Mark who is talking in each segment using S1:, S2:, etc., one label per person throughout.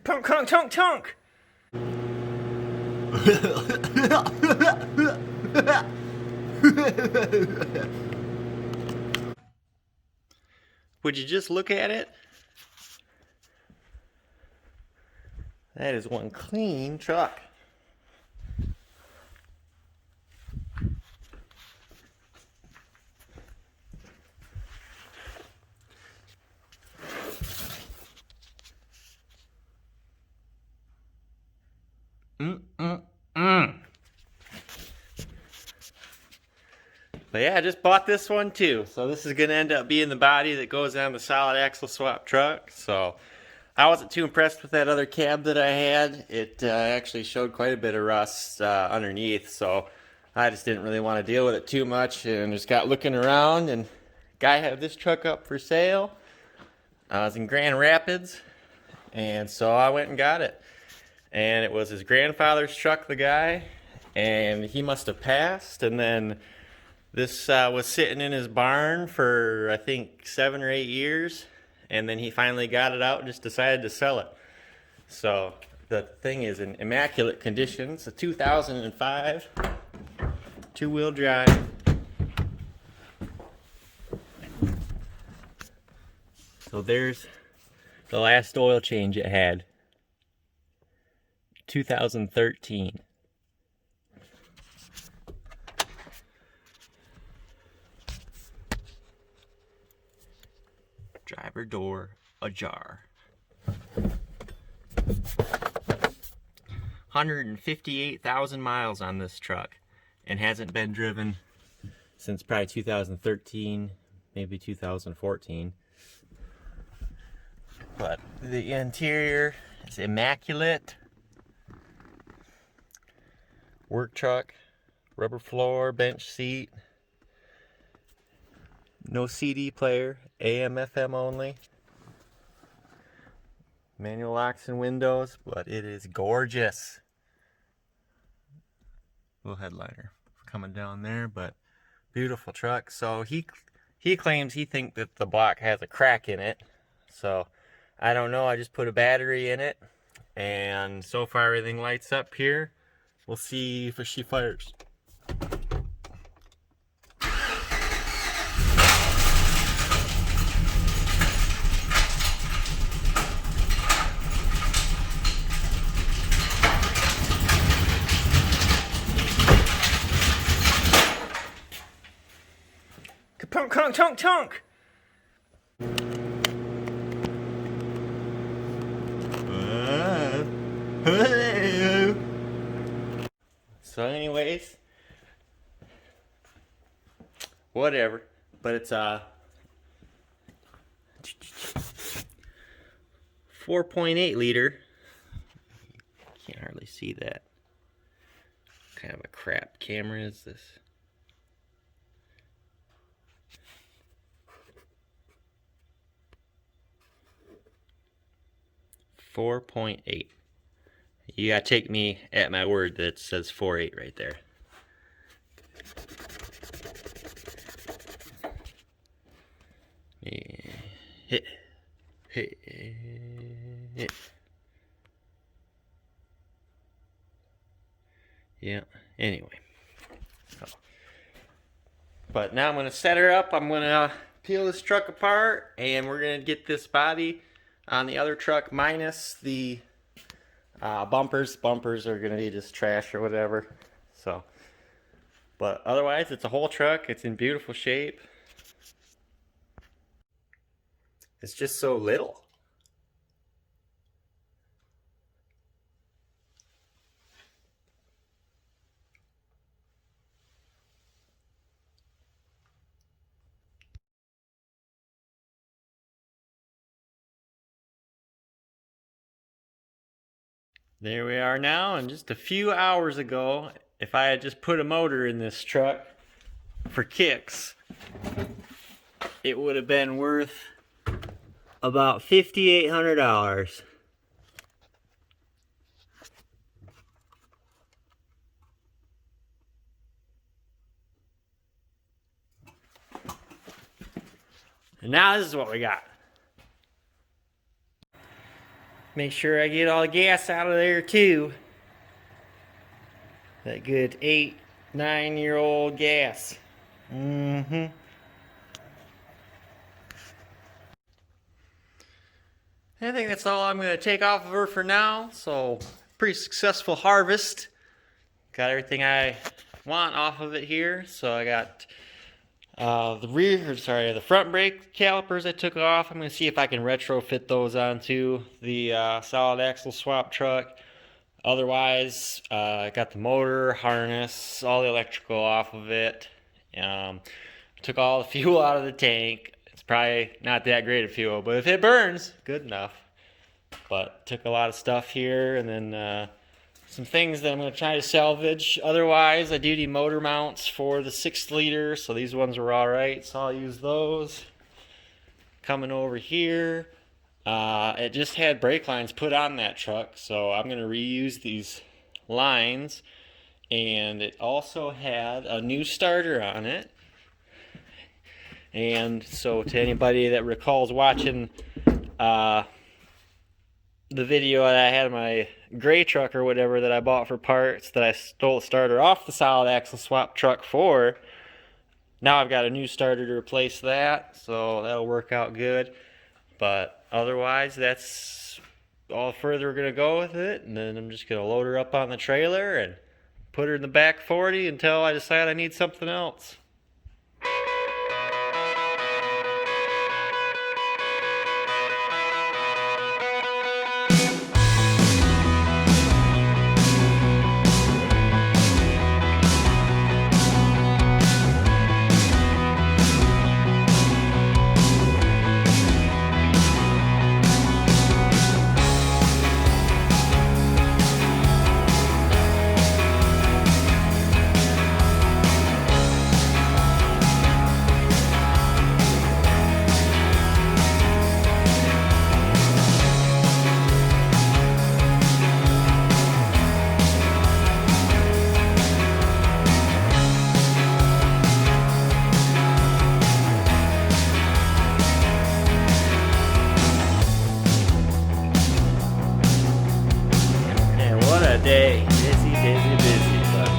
S1: Punk, tunk, tunk, tunk. Would you just look at it? That is one clean truck. But yeah, I just bought this one too. So this is going to end up being the body that goes on the solid axle swap truck. So I wasn't too impressed with that other cab that I had. It actually showed quite a bit of rust underneath. So I just didn't really want to deal with it too much and just got looking around, and guy had this truck up for sale. I was in Grand Rapids, and so I went and got it. And it was his grandfather's truck, the guy, and he must have passed, and then this was sitting in his barn for I think 7 or 8 years, and then he finally got it out and just decided to sell it. So the thing is in immaculate condition. It's a 2005 two-wheel drive. So there's the last oil change it had. 2013. Driver door ajar. 158,000 miles on this truck, and hasn't been driven since probably 2013, maybe 2014. But the interior is immaculate. Work truck, rubber floor, bench seat. No CD player, AM, FM only. Manual locks and windows, but it is gorgeous. Little headliner coming down there, but beautiful truck. So he claims he thinks that the block has a crack in it. So I don't know. I just put a battery in it, and so far everything lights up here. We'll see if she fires. Kapunk, tunk, tunk, tunk. So anyways, whatever, but it's 4.8 liter. Can't hardly see that. What kind of a crap camera is this? 4.8. You gotta take me at my word that it says 4.8 right there. Yeah. Yeah, anyway. So. But now I'm gonna set her up. I'm gonna peel this truck apart, and we're gonna get this body on the other truck minus the bumpers. Bumpers are gonna be just trash or whatever. So, but otherwise, it's a whole truck. It's in beautiful shape. It's just so little. There we are now, and just a few hours ago, if I had just put a motor in this truck for kicks, it would have been worth about $5,800. And now this is what we got. Make sure I get all the gas out of there too. That good 8-9-year-old gas. I think that's all I'm going to take off of her for now. So, pretty successful harvest. Got everything I want off of it here. So I got the front brake calipers I took off. I'm going to see if I can retrofit those onto the solid axle swap truck. Otherwise, I got the motor, harness, all the electrical off of it. Took all the fuel out of the tank. It's probably not that great of fuel, but if it burns, good enough. But took a lot of stuff here, and then some things that I'm going to try to salvage. Otherwise, I do need motor mounts for the 6-liter, so these ones were alright, so I'll use those. Coming over here, it just had brake lines put on that truck, so I'm going to reuse these lines. And it also had a new starter on it. And so to anybody that recalls watching the video that I had of my gray truck or whatever that I bought for parts that I stole the starter off the solid axle swap truck for, now I've got a new starter to replace that, so that'll work out good. But otherwise, that's all further we're going to go with it, and then I'm just going to load her up on the trailer and put her in the back 40 until I decide I need something else. Day. Busy, but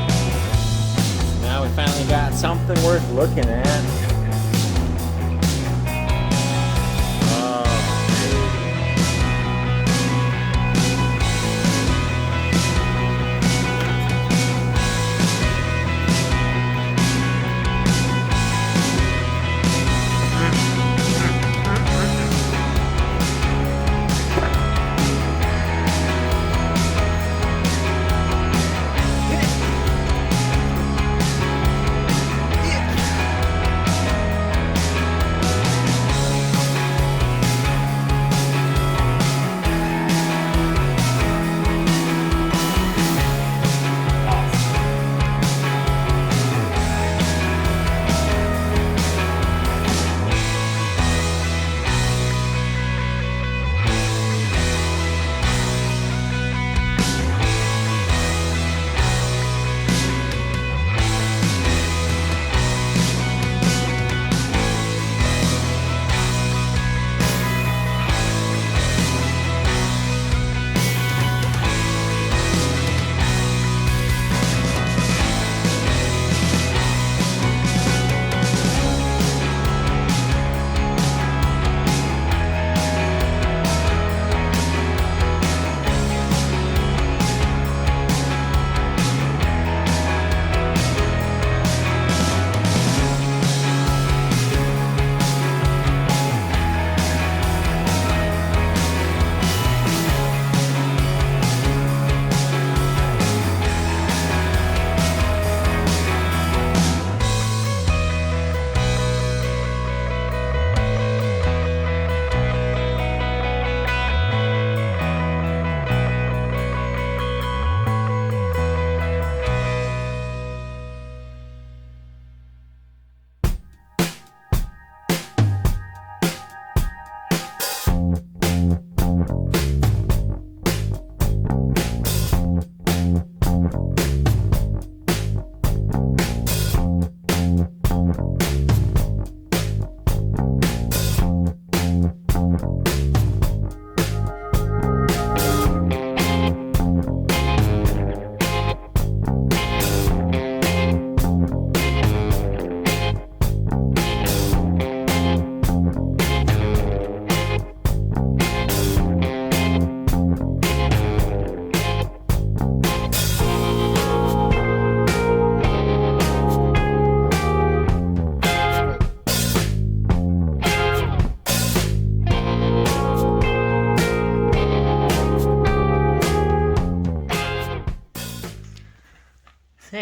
S1: now we finally got something worth looking at.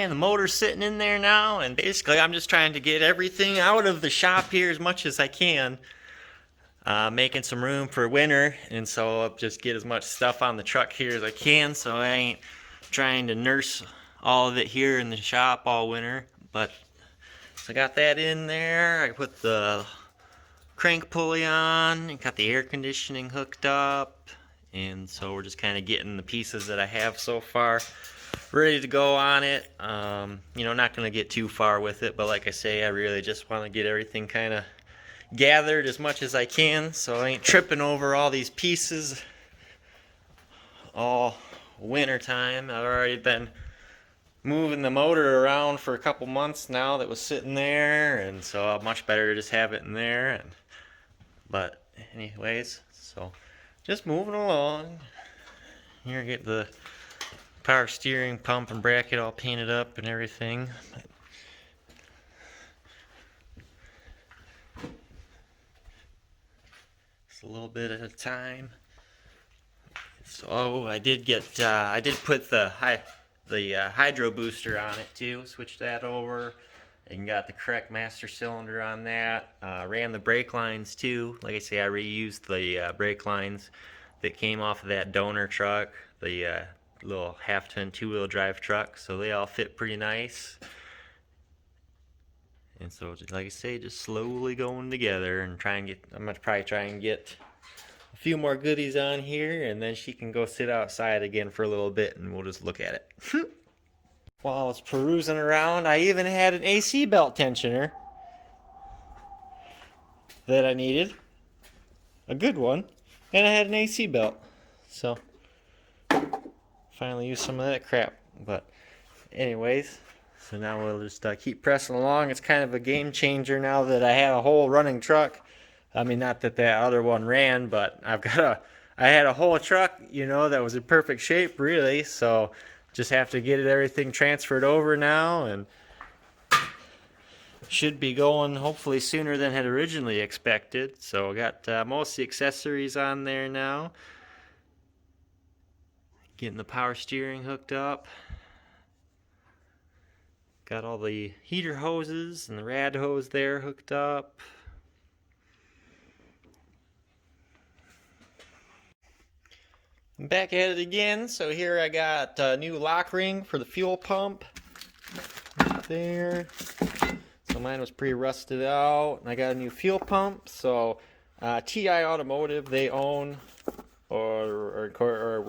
S1: and the motor's sitting in there now, and basically I'm just trying to get everything out of the shop here as much as I can, making some room for winter, and so I'll just get as much stuff on the truck here as I can, so I ain't trying to nurse all of it here in the shop all winter. But so I got that in there. I put the crank pulley on and got the air conditioning hooked up, and so we're just kind of getting the pieces that I have so far ready to go on it. You know, not going to get too far with it, but like I say, I really just want to get everything kind of gathered as much as I can, so I ain't tripping over all these pieces all winter time. I've already been moving the motor around for a couple months now that was sitting there, and so much better to just have it in there. But anyways, so just moving along. Here, get the power steering pump and bracket all painted up and everything. Just a little bit at a time. So I did put the hydro booster on it too. Switched that over and got the correct master cylinder on that. Ran the brake lines too. Like I say, I reused the brake lines that came off of that donor truck, the little half-ton two-wheel drive truck. So they all fit pretty nice. And so, like I say, just slowly going together and I'm gonna probably try and get a few more goodies on here, and then she can go sit outside again for a little bit and we'll just look at it. While I was perusing around, I even had an AC belt tensioner that I needed. A good one. And I had an AC belt. So, finally used some of that crap. But, anyways, so now we'll just keep pressing along. It's kind of a game changer now that I have a whole running truck. I mean, not that other one ran, but I had a whole truck, you know, that was in perfect shape, really. So, just have to get everything transferred over now, and should be going hopefully sooner than had originally expected. So I got most of the accessories on there now. Getting the power steering hooked up. Got all the heater hoses and the rad hose there hooked up. I'm back at it again. So here I got a new lock ring for the fuel pump right there. So mine was pretty rusted out, and I got a new fuel pump. So TI Automotive, they own or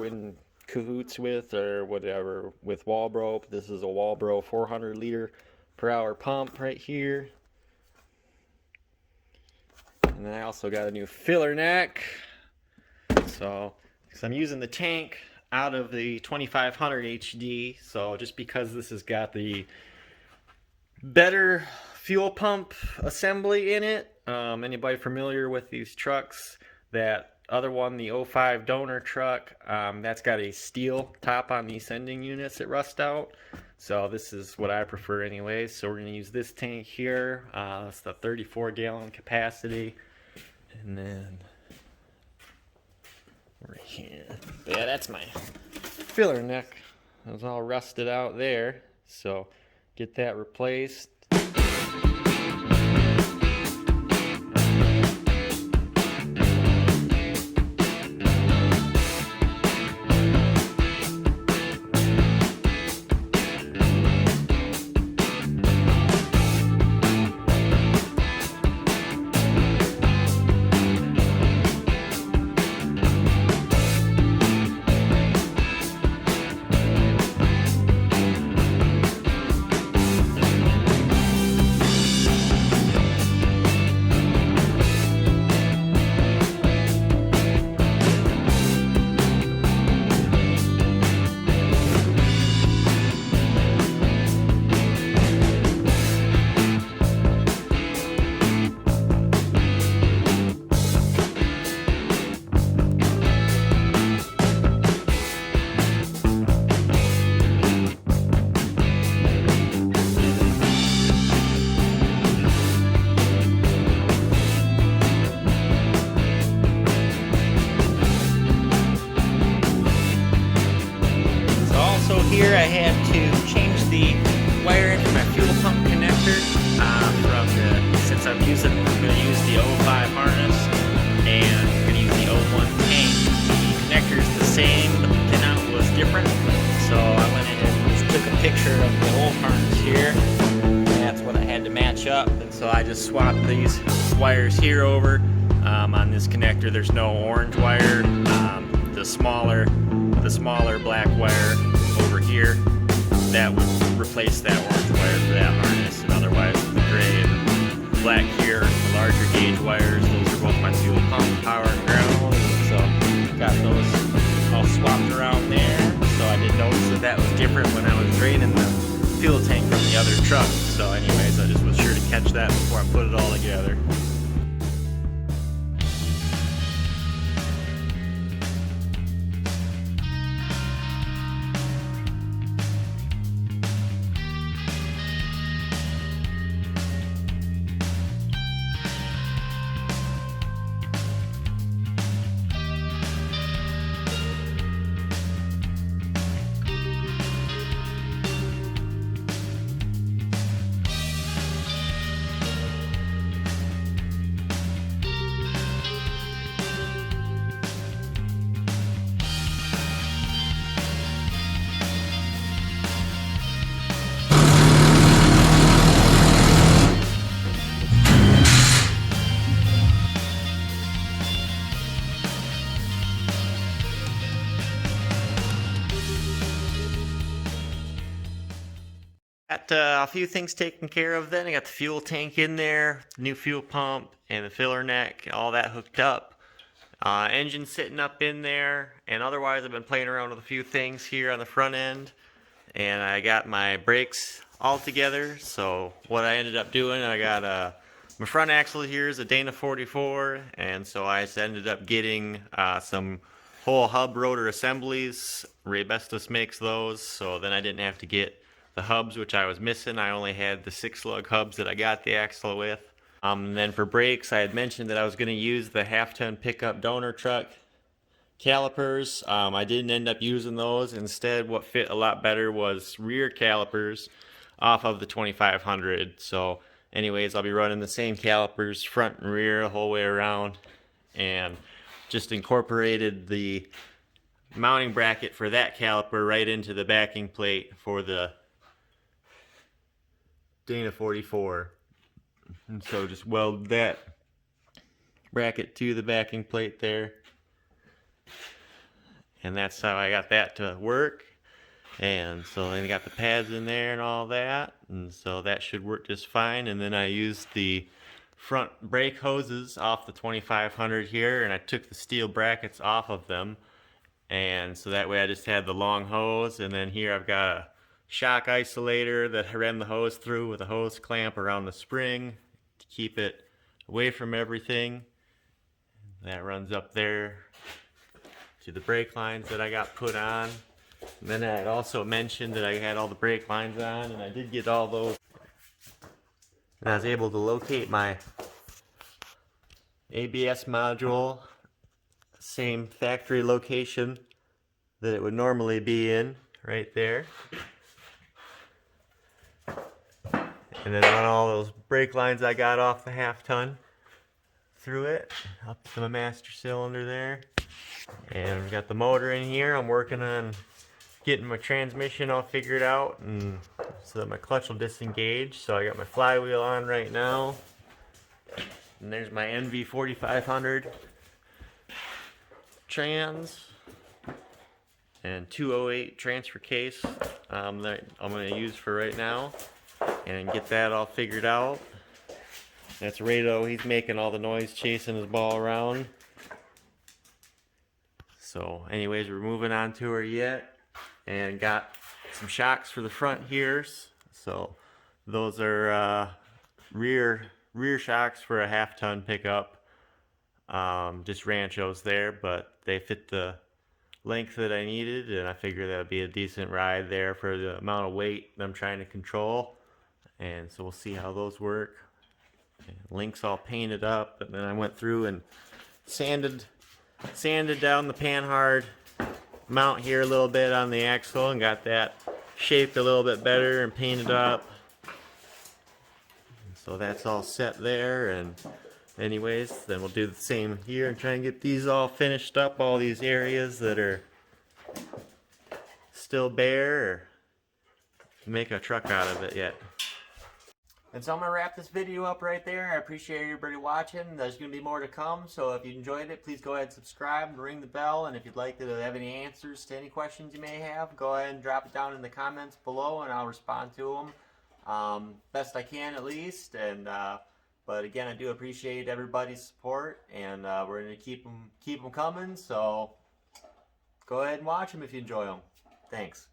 S1: in cahoots with or whatever with Walbro. This is a Walbro 400 liter per hour pump right here. And then I also got a new filler neck. So I'm using the tank out of the 2500 HD, so just because this has got the better fuel pump assembly in it, anybody familiar with these trucks, that other one, the 05 donor truck, that's got a steel top on the sending units that rust out. So this is what I prefer anyways. So we're going to use this tank here. It's the 34 gallon capacity. And then right here. Yeah, that's my filler neck. It was all rusted out there. So get that replaced. Here I had to change the I'm going to use the O5 harness, and I'm going to use the O1 tank. The connector is the same, but the pinout was different. So I went in and just took a picture of the old harness here. That's what I had to match up, and so I just swapped these wires here over. On this connector, there's no orange wire. The smaller black wire over here, that would replace that orange wire for that harness, and otherwise the gray and black here, the larger gauge wires, those are both my fuel pump, power, and ground, and so got those all swapped around there. So I did notice that was different when I was draining the fuel tank from the other truck. So anyways, I just was sure to catch that before I put it all together. Got a few things taken care of then. I got the fuel tank in there, new fuel pump, and the filler neck, all that hooked up. Engine sitting up in there, and otherwise I've been playing around with a few things here on the front end. And I got my brakes all together, so what I ended up doing, I got my front axle here is a Dana 44, and so I just ended up getting some whole hub rotor assemblies. Raybestos makes those, so then I didn't have to get the hubs, which I was missing. I only had the 6-lug hubs that I got the axle with. And then for brakes, I had mentioned that I was going to use the half-ton pickup donor truck calipers. I didn't end up using those. Instead, what fit a lot better was rear calipers off of the 2500. So anyways, I'll be running the same calipers front and rear the whole way around, and just incorporated the mounting bracket for that caliper right into the backing plate for the Dana 44. And so just weld that bracket to the backing plate there. And that's how I got that to work. And so then I got the pads in there and all that. And so that should work just fine. And then I used the front brake hoses off the 2500 here, and I took the steel brackets off of them. And so that way I just had the long hose, and then here I've got a shock isolator that I ran the hose through with a hose clamp around the spring to keep it away from everything. That runs up there to the brake lines that I got put on. And then I had also mentioned that I had all the brake lines on, and I did get all those. And I was able to locate my ABS module, same factory location that it would normally be in, right there. And then run all those brake lines I got off the half-ton through it, up to my master cylinder there. And we've got the motor in here. I'm working on getting my transmission all figured out, and so that my clutch will disengage. So I got my flywheel on right now. And there's my NV 4500 trans and 208 transfer case that I'm going to use for right now, and get that all figured out. That's Rado. He's making all the noise chasing his ball around. So anyways, we're moving on to her yet, and got some shocks for the front here. So those are rear shocks for a half-ton pickup. Just Ranchos there, but they fit the length that I needed, and I figured that would be a decent ride there for the amount of weight that I'm trying to control. And so we'll see how those work. And links all painted up, and then I went through and sanded down the panhard mount here a little bit on the axle, and got that shaped a little bit better and painted up. So that's all set there, and anyways, then we'll do the same here and try and get these all finished up, all these areas that are still bare, or make a truck out of it yet. And so I'm going to wrap this video up right there. I appreciate everybody watching. There's going to be more to come, so if you enjoyed it, please go ahead and subscribe and ring the bell. And if you'd like to have any answers to any questions you may have, go ahead and drop it down in the comments below, and I'll respond to them best I can, at least. And but again, I do appreciate everybody's support, and we're going to keep them coming. So go ahead and watch them if you enjoy them. Thanks.